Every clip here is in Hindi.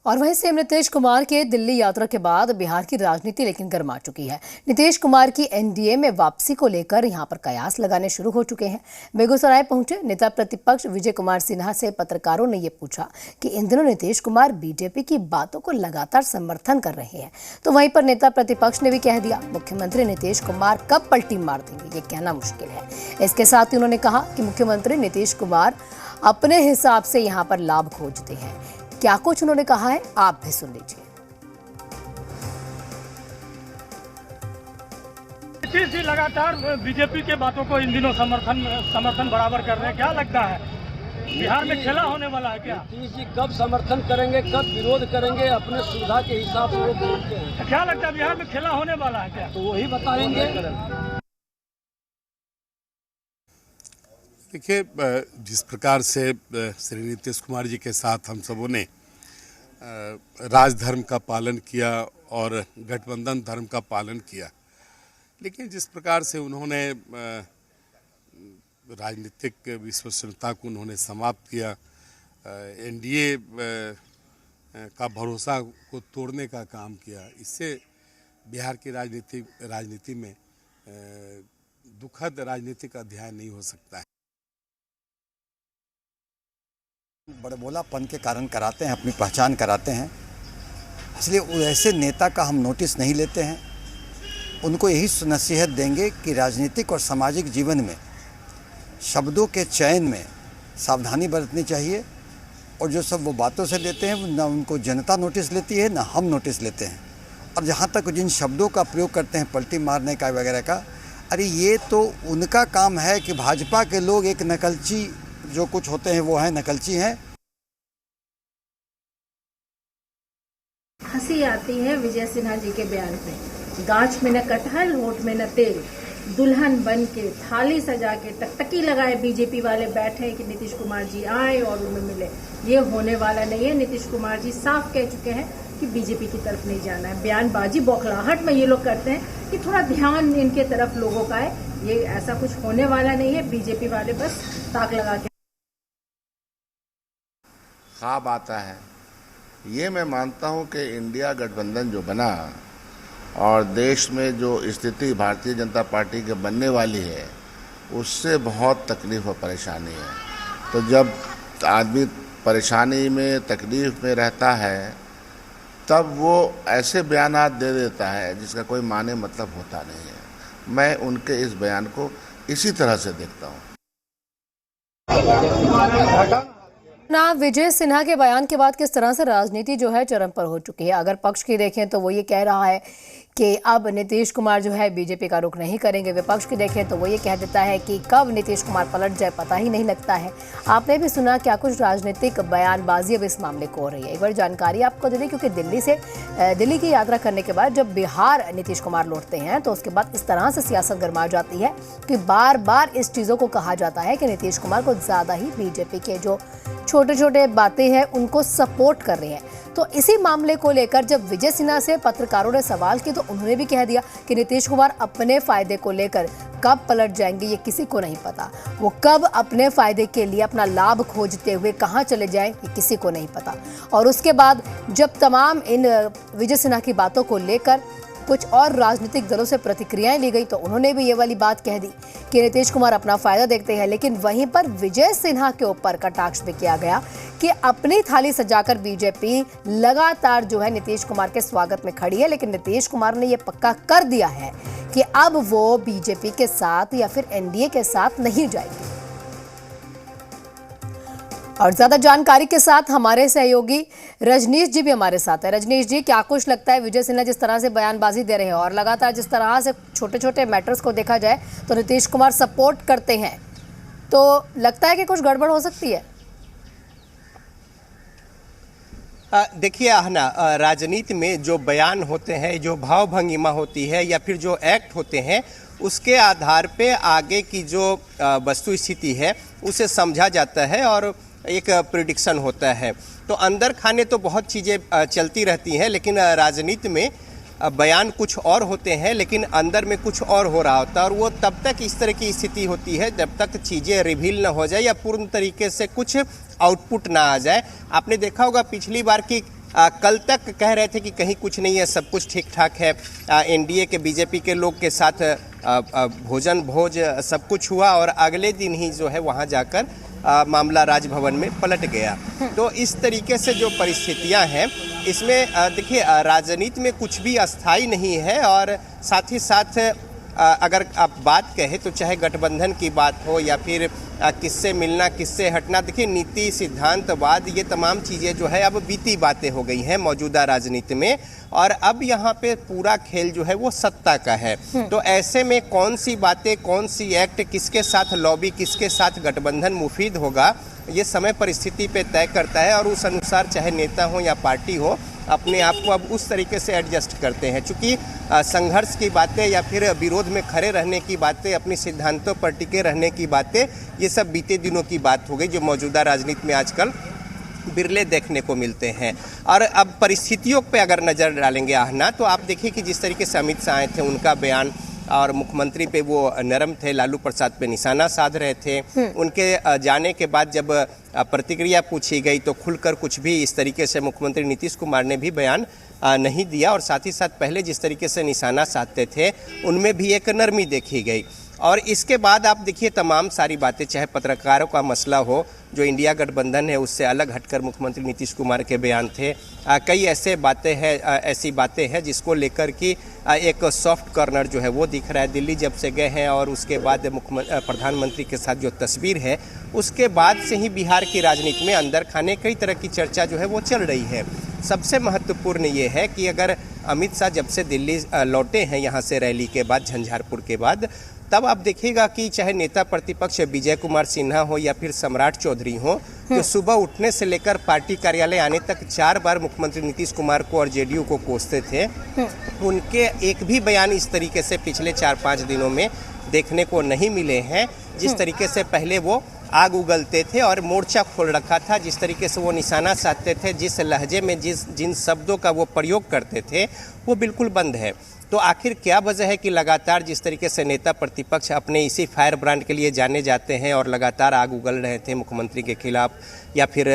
और वहीं सीएम नीतीश कुमार के दिल्ली यात्रा के बाद बिहार की राजनीति लेकिन गर्मा चुकी है। नीतीश कुमार की एनडीए में वापसी को लेकर यहां पर कयास लगाने शुरू हो चुके हैं। बेगूसराय पहुंचे नेता प्रतिपक्ष विजय कुमार सिन्हा से पत्रकारों ने ये पूछा कि इन दिनों नीतीश कुमार बीजेपी की बातों को लगातार समर्थन कर रहे हैं, तो वहीं पर नेता प्रतिपक्ष ने भी कह दिया मुख्यमंत्री नीतीश कुमार कब पलटी मार देंगे ये कहना मुश्किल है। इसके साथ ही उन्होंने कहा कि मुख्यमंत्री नीतीश कुमार अपने हिसाब से यहाँ पर लाभ खोजते हैं। क्या कुछ उन्होंने कहा है, आप भी सुन लीजिए। नीतीश जी लगातार बीजेपी के बातों को इन दिनों समर्थन बराबर कर रहे हैं। क्या लगता है बिहार में खेला होने वाला है क्या? नीतीश जी कब समर्थन करेंगे, कब विरोध करेंगे, अपने सुविधा के हिसाब से वो बोलते हैं। क्या लगता है बिहार में खेला होने वाला है क्या? तो वही बताएंगे। देखिए, जिस प्रकार से श्री नीतीश कुमार जी के साथ हम सबों ने राजधर्म का पालन किया और गठबंधन धर्म का पालन किया, लेकिन जिस प्रकार से उन्होंने राजनीतिक विश्वसनीयता को उन्होंने समाप्त किया, एनडीए का भरोसा को तोड़ने का काम किया, इससे बिहार की राजनीति में दुखद राजनीतिक अध्याय नहीं हो सकता है। बड़बोलापन के कारण कराते हैं, अपनी पहचान कराते हैं, इसलिए ऐसे नेता का हम नोटिस नहीं लेते हैं। उनको यही नसीहत देंगे कि राजनीतिक और सामाजिक जीवन में शब्दों के चयन में सावधानी बरतनी चाहिए, और जो सब वो बातों से लेते हैं ना उनको जनता नोटिस लेती है ना हम नोटिस लेते हैं। और जहाँ तक जिन शब्दों का प्रयोग करते हैं पलटी मारने का वगैरह का, अरे ये तो उनका काम है कि भाजपा के लोग एक नकलची जो कुछ होते हैं वो हैं, नकलची हैं। हंसी आती है विजय सिन्हा जी के बयान पे। गाछ में न कटहल, होठ में न तेल, दुल्हन बन के थाली सजा के टकटकी लगाए बीजेपी वाले बैठे कि नीतीश कुमार जी आए और उन्हें मिले। ये होने वाला नहीं है। नीतीश कुमार जी साफ कह चुके हैं कि बीजेपी की तरफ नहीं जाना है। बयानबाजी बौखलाहट में ये लोग करते हैं कि थोड़ा ध्यान इनके तरफ लोगों का है। ये ऐसा कुछ होने वाला नहीं है। बीजेपी वाले बस ताक लगा के ख्वाब आता है। ये मैं मानता हूँ कि इंडिया गठबंधन जो बना और देश में जो स्थिति भारतीय जनता पार्टी के बनने वाली है, उससे बहुत तकलीफ और परेशानी है। तो जब आदमी परेशानी में, तकलीफ में रहता है, तब वो ऐसे बयानात दे देता है जिसका कोई माने मतलब होता नहीं है। मैं उनके इस बयान को इसी तरह से देखता हूँ। ना विजय सिन्हा के बयान के बाद किस तरह से राजनीति जो है चरम पर हो चुकी है। अगर पक्ष की देखें तो वो ये कह रहा है कि अब नीतीश कुमार जो है बीजेपी का रुख नहीं करेंगे। विपक्ष की देखें तो वो ये कह देता है कि कब नीतीश कुमार पलट जाए पता ही नहीं लगता है। आपने भी सुना क्या कुछ राजनीतिक बयानबाजी अब इस मामले को हो रही है। एक बार जानकारी आपको दे दें, क्योंकि दिल्ली की यात्रा करने के बाद जब बिहार नीतीश कुमार लौटते हैं तो उसके बाद इस तरह से सियासत गर्मा जाती है कि बार बार इस चीज़ों को कहा जाता है कि नीतीश कुमार को ज़्यादा ही बीजेपी के जो छोटे छोटे बातें हैं उनको सपोर्ट कर रहे हैं। तो इसी मामले को लेकर जब विजय सिन्हा से पत्रकारों ने सवाल किए तो उन्होंने भी कह दिया कि नीतीश कुमार अपने फायदे को लेकर कब पलट जाएंगे ये किसी को नहीं पता। वो कब अपने फायदे के लिए अपना लाभ खोजते हुए कहां चले जाएं ये किसी को नहीं पता। और उसके बाद जब तमाम इन विजय सिन्हा की बातों को लेकर कुछ और राजनीतिक दलों से प्रतिक्रियाएं ली गई तो उन्होंने भी ये वाली बात कह दी कि नीतीश कुमार अपना फायदा देखते हैं। लेकिन वहीं पर विजय सिन्हा के ऊपर कटाक्ष भी किया गया कि अपनी थाली सजाकर बीजेपी लगातार जो है नीतीश कुमार के स्वागत में खड़ी है, लेकिन नीतीश कुमार ने ये पक्का कर दिया है कि अब वो बीजेपी के साथ या फिर एनडीए के साथ नहीं जाएगी। और ज्यादा जानकारी के साथ हमारे सहयोगी रजनीश जी भी हमारे साथ है। रजनीश जी, क्या कुछ लगता है विजय सिन्हा जिस तरह से बयानबाजी दे रहे हैं और लगातार जिस तरह से छोटे छोटे मैटर्स को देखा जाए तो नीतीश कुमार सपोर्ट करते हैं, तो लगता है कि कुछ गड़बड़ हो सकती है? देखिए आहना, राजनीति में जो बयान होते हैं, जो भाव भंगिमा होती है या फिर जो एक्ट होते हैं, उसके आधार पे आगे की जो वस्तु स्थिति है उसे समझा जाता है और एक प्रिडिक्शन होता है। तो अंदर खाने तो बहुत चीज़ें चलती रहती हैं, लेकिन राजनीति में बयान कुछ और होते हैं लेकिन अंदर में कुछ और हो रहा होता है। और वो तब तक इस तरह की स्थिति होती है जब तक चीज़ें रिवील न हो जाए या पूर्ण तरीके से कुछ आउटपुट ना आ जाए। आपने देखा होगा पिछली बार की कल तक कह रहे थे कि कहीं कुछ नहीं है, सब कुछ ठीक ठाक है। एनडीए के बीजेपी के लोग के साथ भोजन भोज सब कुछ हुआ और अगले दिन ही जो है वहाँ जाकर मामला राजभवन में पलट गया। तो इस तरीके से जो परिस्थितियां हैं इसमें देखिए राजनीति में कुछ भी अस्थाई नहीं है और साथ ही साथ अगर आप बात कहें तो चाहे गठबंधन की बात हो या फिर किससे मिलना किससे हटना, देखिए नीति सिद्धांतवाद ये तमाम चीज़ें जो है अब बीती बातें हो गई हैं मौजूदा राजनीति में और अब यहाँ पे पूरा खेल जो है वो सत्ता का है। तो ऐसे में कौन सी बातें, कौन सी एक्ट, किसके साथ लॉबी, किसके साथ गठबंधन मुफीद होगा, ये समय परिस्थिति पे तय करता है और उस अनुसार चाहे नेता हो या पार्टी हो अपने आप को अब उस तरीके से एडजस्ट करते हैं। चूँकि संघर्ष की बातें या फिर विरोध में खड़े रहने की बातें, अपनी सिद्धांतों पर टिके रहने की बातें, ये सब बीते दिनों की बात हो गई जो मौजूदा राजनीति में आजकल बिरले देखने को मिलते हैं। और अब परिस्थितियों पे अगर नज़र डालेंगे आहना तो आप देखिए कि जिस तरीके से अमित शाह आए थे उनका बयान और मुख्यमंत्री पे वो नरम थे, लालू प्रसाद पे निशाना साध रहे थे। उनके जाने के बाद जब प्रतिक्रिया पूछी गई तो खुलकर कुछ भी इस तरीके से मुख्यमंत्री नीतीश कुमार ने भी बयान नहीं दिया और साथ ही साथ पहले जिस तरीके से निशाना साधते थे उनमें भी एक नरमी देखी गई। और इसके बाद आप देखिए तमाम सारी बातें, चाहे पत्रकारों का मसला हो जो इंडिया गठबंधन है उससे अलग हटकर मुख्यमंत्री नीतीश कुमार के बयान थे, कई ऐसी बातें हैं जिसको लेकर कि एक सॉफ्ट कॉर्नर जो है वो दिख रहा है। दिल्ली जब से गए हैं और उसके बाद प्रधानमंत्री के साथ जो तस्वीर है उसके बाद से ही बिहार की राजनीति में अंदर खाने कई तरह की चर्चा जो है वो चल रही है। सबसे महत्वपूर्ण ये है कि अगर अमित शाह जब से दिल्ली लौटे हैं यहाँ से रैली के बाद, झंझारपुर के बाद, तब आप देखिएगा कि चाहे नेता प्रतिपक्ष विजय कुमार सिन्हा हो या फिर सम्राट चौधरी हो, जो सुबह उठने से लेकर पार्टी कार्यालय आने तक 4 बार मुख्यमंत्री नीतीश कुमार को और जेडीयू को कोसते थे, उनके एक भी बयान इस तरीके से पिछले 4-5 दिनों में देखने को नहीं मिले हैं। जिस तरीके से पहले वो आग उगलते थे और मोर्चा खोल रखा था, जिस तरीके से वो निशाना साधते थे, जिस लहजे में जिन शब्दों का वो प्रयोग करते थे वो बिल्कुल बंद है। तो आखिर क्या वजह है कि लगातार जिस तरीके से नेता प्रतिपक्ष अपने इसी फायर ब्रांड के लिए जाने जाते हैं और लगातार आग उगल रहे थे मुख्यमंत्री के खिलाफ, या फिर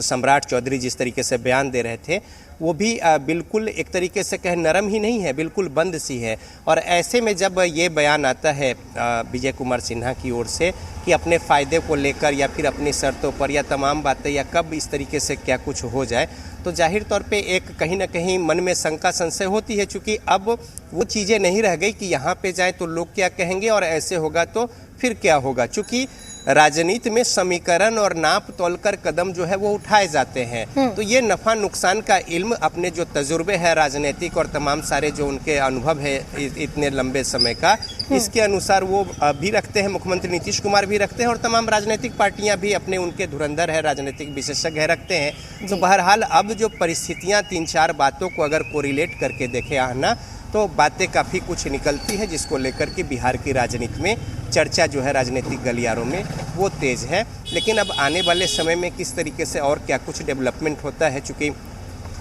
सम्राट चौधरी जिस तरीके से बयान दे रहे थे वो भी बिल्कुल एक तरीके से कहे नरम ही नहीं है, बिल्कुल बंद सी है। और ऐसे में जब ये बयान आता है विजय कुमार सिन्हा की ओर से कि अपने फ़ायदे को लेकर या फिर अपनी शर्तों पर या तमाम बातें या कब इस तरीके से क्या कुछ हो जाए, तो जाहिर तौर पे एक कहीं ना कहीं मन में शंका संशय होती है। चूँकि अब वो चीज़ें नहीं रह गई कि यहाँ पे जाए तो लोग क्या कहेंगे और ऐसे होगा तो फिर क्या होगा। चूँकि राजनीति में समीकरण और नाप तोलकर कदम जो है वो उठाए जाते हैं। तो ये नफा नुकसान का इल्म, अपने जो तजुर्बे है राजनीतिक और तमाम सारे जो उनके अनुभव है इतने लंबे समय का, इसके अनुसार वो भी रखते हैं, मुख्यमंत्री नीतीश कुमार भी रखते हैं और तमाम राजनीतिक पार्टियां भी अपने उनके धुरंधर है, राजनीतिक विशेषज्ञ है, रखते हैं। तो बहरहाल अब जो परिस्थितियां 3-4 बातों को अगर कोरिलेट करके देखे आहना तो बातें काफ़ी कुछ निकलती है, जिसको लेकर के बिहार की राजनीति में चर्चा जो है राजनीतिक गलियारों में वो तेज़ है। लेकिन अब आने वाले समय में किस तरीके से और क्या कुछ डेवलपमेंट होता है, चूँकि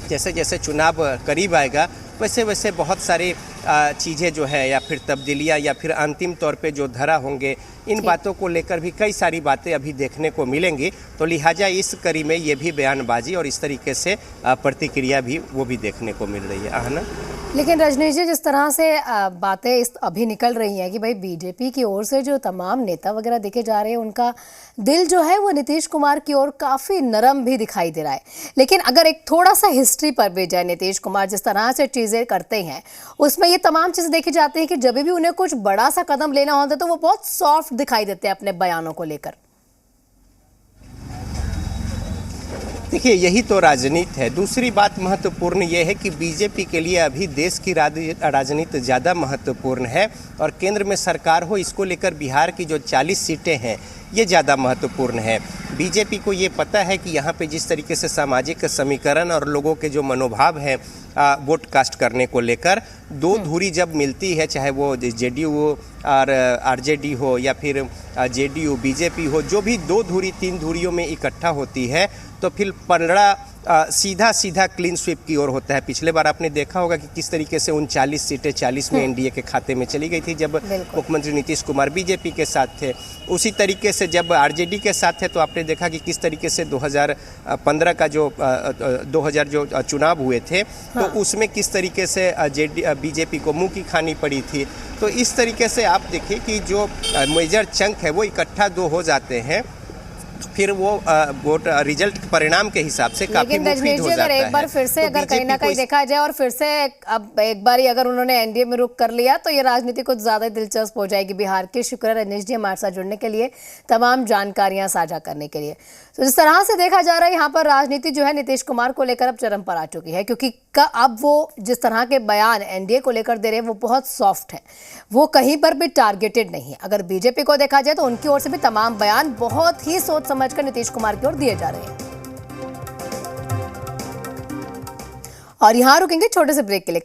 जैसे जैसे चुनाव करीब आएगा वैसे वैसे बहुत सारी चीज़ें जो है या फिर तब्दीलियाँ या फिर अंतिम तौर पे जो धरा होंगे, इन बातों को लेकर भी कई सारी बातें अभी देखने को मिलेंगी। तो लिहाजा इस कड़ी में ये भी बयानबाजी और इस तरीके से प्रतिक्रिया भी वो भी देखने को मिल रही है। ना लेकिन रजनीश जी, जिस तरह से बातें अभी निकल रही हैं कि भाई बीजेपी की ओर से जो तमाम नेता वगैरह देखे जा रहे हैं उनका दिल जो है वो नीतीश कुमार की ओर काफ़ी नरम भी दिखाई दे रहा है। लेकिन अगर एक थोड़ा सा हिस्ट्री पर भी जाए, नीतीश कुमार जिस तरह से चीज़ें करते हैं उसमें ये तमाम चीज़ें देखी जाती हैं कि जब भी उन्हें कुछ बड़ा सा कदम लेना होता है तो वो बहुत सॉफ्ट दिखाई देते हैं अपने बयानों को लेकर। देखिए यही तो राजनीति है। दूसरी बात महत्वपूर्ण ये है कि बीजेपी के लिए अभी देश की राजनीति ज़्यादा महत्वपूर्ण है और केंद्र में सरकार हो, इसको लेकर बिहार की जो 40 सीटें हैं ये ज़्यादा महत्वपूर्ण है। बीजेपी को ये पता है कि यहाँ पे जिस तरीके से सामाजिक समीकरण और लोगों के जो मनोभाव है वोट कास्ट करने को लेकर, दो धुरी जब मिलती है, चाहे वो जेडीयू और आरजेडी हो या फिर जेडीयू बीजेपी हो, जो भी 2 धुरी 3 धुरियों में इकट्ठा होती है तो फिर पलड़ा सीधा सीधा क्लीन स्वीप की ओर होता है। पिछले बार आपने देखा होगा कि किस तरीके से 39 सीटें 40 में एनडीए के खाते में चली गई थी जब मुख्यमंत्री नीतीश कुमार बीजेपी के साथ थे। उसी तरीके से जब आरजेडी के साथ थे तो आपने देखा कि किस तरीके से 2015 का जो 2000 जो चुनाव हुए थे तो उसमें किस तरीके से बीजेपी को मुंह की खानी पड़ी थी। तो इस तरीके से आप देखिए कि जो मेजर चंक है वो इकट्ठा दो हो जाते हैं, फिर वो वोट रिजल्ट परिणाम के हिसाब से काफी मुफीद हो जाता है। एक बार फिर से तो अगर कहीं ना कहीं देखा जाए और फिर से अब एक बार ही अगर उन्होंने एनडीए में रुख कर लिया तो ये राजनीति कुछ ज्यादा दिलचस्प हो जाएगी बिहार की। शुक्र है रजनीश जी हमारे साथ जुड़ने के लिए, तमाम जानकारियां साझा करने के लिए। तो जिस तरह से देखा जा रहा है यहाँ पर राजनीति जो है नीतीश कुमार को लेकर अब चरम पर आ चुकी है, क्योंकि अब वो जिस तरह के बयान एनडीए को लेकर दे रहे हैं वो बहुत सॉफ्ट है, वो कहीं पर भी टारगेटेड नहीं है। अगर बीजेपी को देखा जाए तो उनकी ओर से भी तमाम बयान बहुत ही सोच समझकर नीतीश कुमार की ओर दिए जा रहे हैं। और यहां रुकेंगे छोटे से ब्रेक के लिए।